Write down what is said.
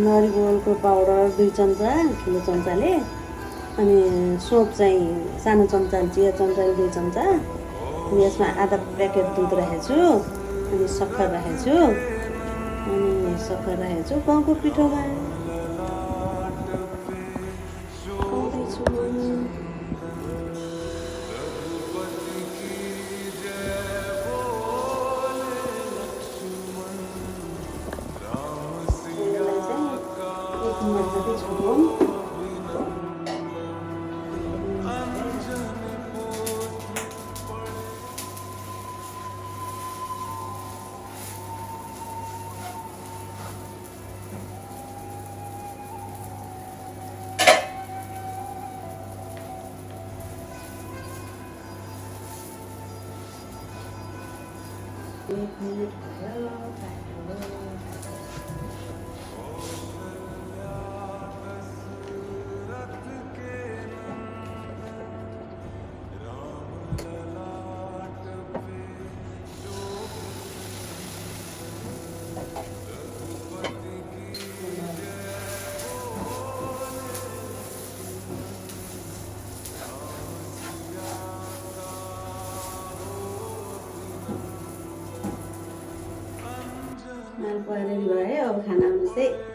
नरिवलको powder 2 चम्चा ठुलो चम्चाले, अनि सोप चाहिँ सानो चम्चाले चिया चम्चाले 2 चम्चा, अनि यसमा आधा प्याकेट दुध राखेको छु, अनि सक्खर राखेको छु, गहुँको पिठोमा खुवाउँदैछु। यसलाई चाहिँ 1 मिनट जति छोडौँ। एक मिनट भयो, रेडी भयो। अब खाना आउनुहोस् है।